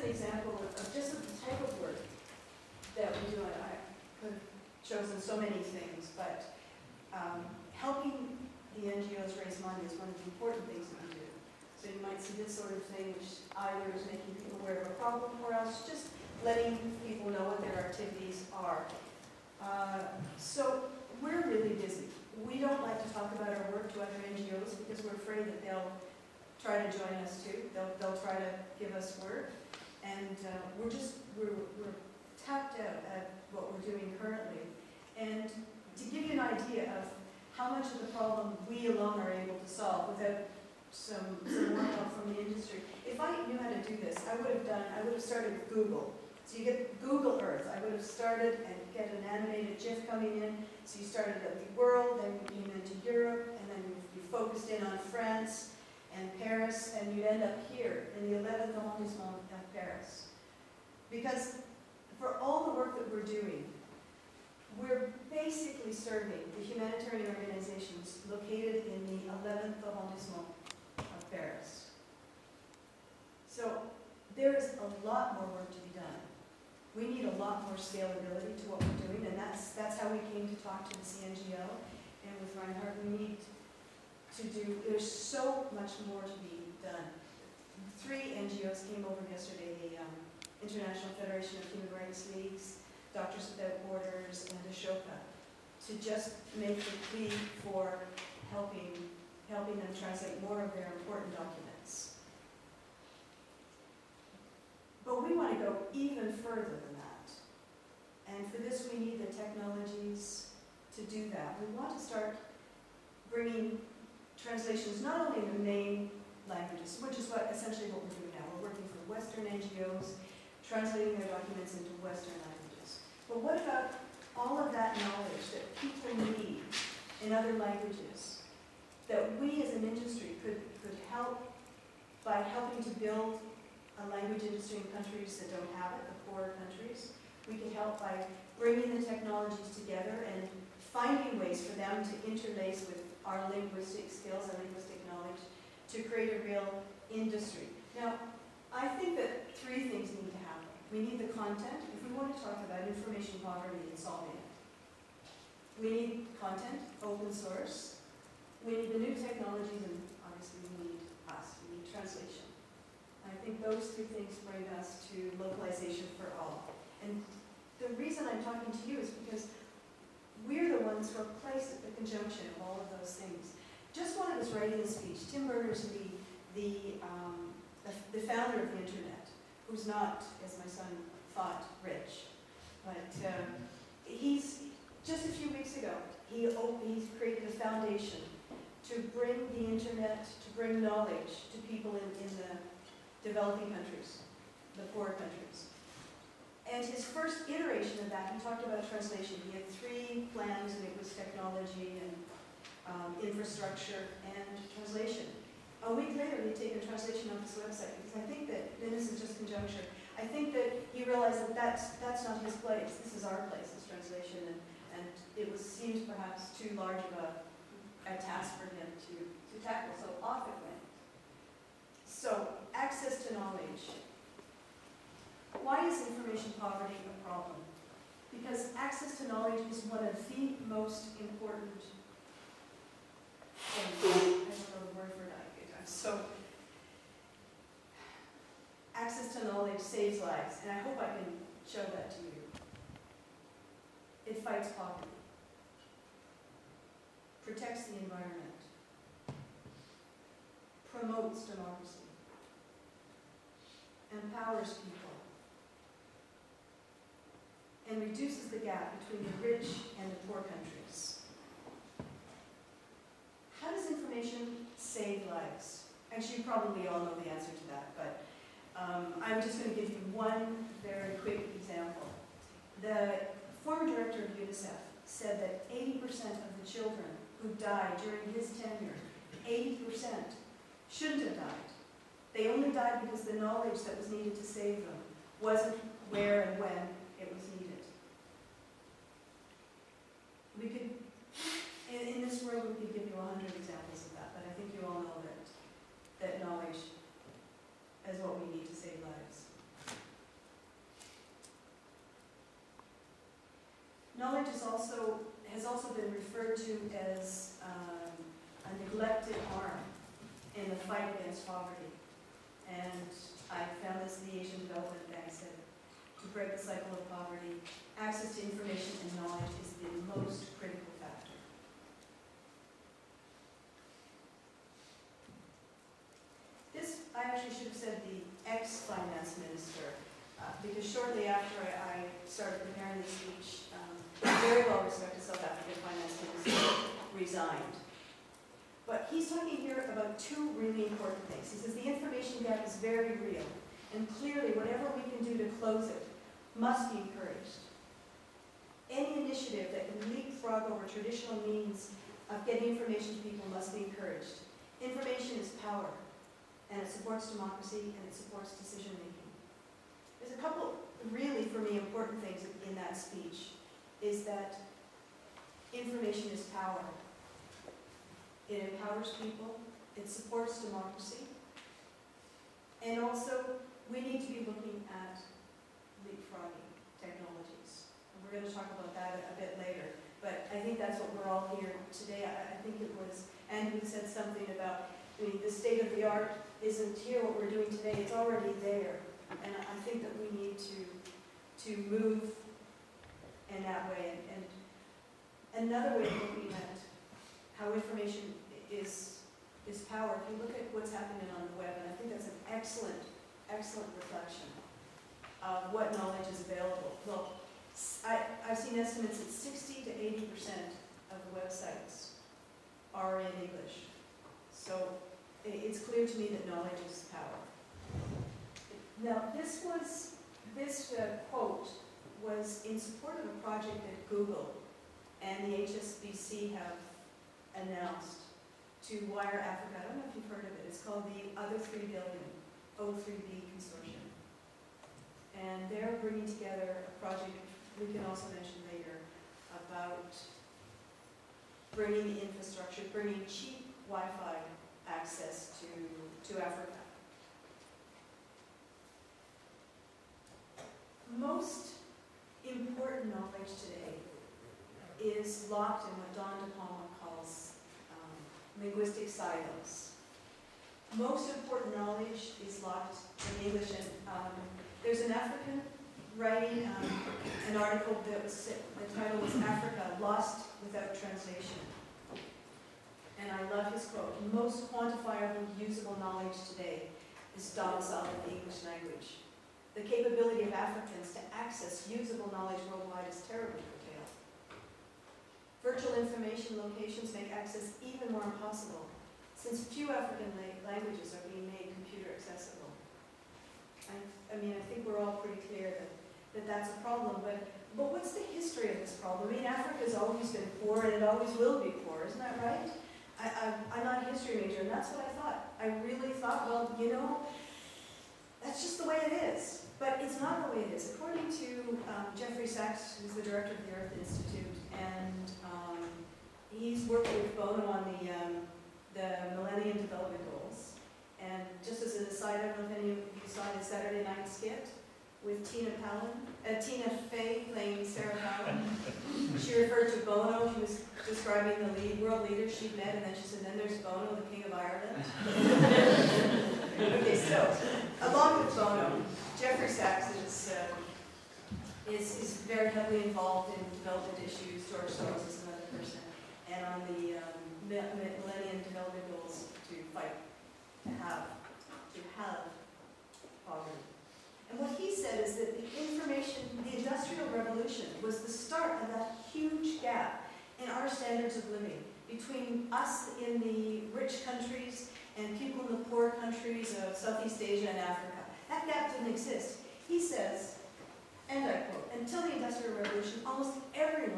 an example of just the type of work that we do. I could have chosen so many things, but helping the NGOs raise money is one of the important things that we do. So you might see this sort of thing, which either is making people aware of a problem, or else just letting people know what their activities are. So we're really busy. We don't like to talk about our work to other NGOs because we're afraid that they'll try to join us too. They'll try to give us work, and we're tapped out at what we're doing currently. And to give you an idea of how much of the problem we alone are able to solve without some more help from the industry. If I knew how to do this, I would have started with Google. So you get Google Earth. I would have started and get an animated GIF coming in. So you started at the world, then you came into Europe, and then you focused in on France and Paris, and you end up here in the 11th arrondissement of Paris. Because for all the work that we're doing, we're basically serving the humanitarian organizations located in the 11th arrondissement of Paris. So there is a lot more work to be done. We need a lot more scalability to what we're doing, and that's how we came to talk to the CNGO. And with Reinhard, we need to do, there's so much more to be done. 3 NGOs came over yesterday, the International Federation of Human Rights Leagues, Doctors Without Borders, and Ashoka, to just make the plea for helping them translate more of their important documents. But we want to go even further than that. And for this, we need the technologies to do that. We want to start bringing translations not only in the main languages, which is essentially what we're doing now. We're working for Western NGOs, translating their documents into Western languages. But what about all of that knowledge that people need in other languages that we as an industry could help by helping to build a language industry in countries that don't have it, the poorer countries? We could help by bringing the technologies together and finding ways for them to interlace with our linguistic skills and linguistic knowledge to create a real industry. Now, I think that 3 things need to happen. We need the content, if we want to talk about information poverty and solving it. We need content, open source. We need the new technologies, and obviously we need us. We need translation. I think those 3 things bring us to Localization for All. And the reason I'm talking to you is because we're the ones who are placed at the conjunction of all of those things. Just when I was writing the speech, Tim Berners-Lee, the founder of the internet, who's not, as my son thought, rich, but he's, just a few weeks ago, he's created a foundation to bring the internet, to bring knowledge to people in the developing countries, the poor countries. And his first iteration of that, he talked about translation. He had 3 plans, and it was technology and infrastructure and translation. A week later, he'd taken translation off his website because I think that, and this is just conjecture, I think that he realized that that's not his place. This is our place, this translation, and it seemed perhaps too large of a task for him to tackle. So off it went. So access to knowledge. Why is information poverty a problem? Because access to knowledge is one of the most important things. I don't know the word for that. So, access to knowledge saves lives, and I hope I can show that to you. It fights poverty, protects the environment, promotes democracy, empowers people, and reduces the gap between the rich and the poor countries. How does information save lives? Actually, you probably all know the answer to that, but I'm just going to give you one very quick example. The former director of UNICEF said that 80% of the children who died during his tenure, 80%, shouldn't have died. They only died because the knowledge that was needed to save them wasn't where and when it was needed. We could, in this world, we could give you 100 examples of that, but I think you all know that knowledge is what we need to save lives. has also been referred to as a neglected arm in the fight against poverty. And I found this in the Asian Development Bank said, to break the cycle of poverty, access to information and knowledge is the most critical factor. This, I actually should have said the ex-finance minister, because shortly after I started preparing this speech, a very well-respected South African finance minister resigned. But he's talking here about two really important things. He says the information gap is very real, and clearly whatever we can do to close it must be encouraged. Any initiative that can leapfrog over traditional means of getting information to people must be encouraged. Information is power, and it supports democracy, and it supports decision-making. There's a couple really, for me, important things in that speech, is that information is power. It empowers people, it supports democracy, and also we need to be looking at leapfrogging technologies. And we're going to talk about that a bit later, but I think that's what we're all here today. I think it was Andrew said something about the state of the art isn't here, what we're doing today, it's already there. And I think that we need to move in that way. And another way of looking at how information is power, if you look at what's happening on the web, and I think that's an excellent, excellent reflection of what knowledge is available. Well, I've seen estimates that 60 to 80% of the websites are in English. So it's clear to me that knowledge is power. Now, this quote was in support of a project that Google and the HSBC have announced to wire Africa. I don't know if you've heard of it. It's called the Other 3 Billion, O3B Consortium. And they're bringing together a project, we can also mention later, about bringing the infrastructure, bringing cheap Wi-Fi access to Africa. Most important knowledge today is locked in what Don De Palma calls linguistic silos. Most important knowledge is locked in English, and there's an African writing an article that was, the title was Africa, Lost Without Translation. And I love his quote, most quantifiable, usable knowledge today is domiciled in the English language. The capability of Africans to access usable knowledge worldwide is terribly curtailed. Virtual information locations make access even more impossible, since few African languages are being made computer accessible. I mean, I think we're all pretty clear that that's a problem, but what's the history of this problem? I mean, Africa's always been poor, and it always will be poor, isn't that right? I'm not a history major, and that's what I thought. I really thought, well, you know, that's just the way it is. But it's not the way it is. According to Jeffrey Sachs, who's the director of the Earth Institute, and he's worked with Bono on the Millennium Development Goals. And just as an aside, I don't know if any of you saw the Saturday night skit with Tina Fey playing Sarah Palin. She referred to Bono. She was describing the world leaders she'd met, and then she said, then there's Bono, the King of Ireland. Okay, so, along with Bono, Jeffrey Sachs is very heavily involved in development issues. George Soros is another person. And on the Millennium Development Goals to fight, to have poverty. And what he said is that the Industrial Revolution was the start of that huge gap in our standards of living between us in the rich countries and people in the poor countries of Southeast Asia and Africa. That gap didn't exist. He says, and I quote, until the Industrial Revolution, almost everyone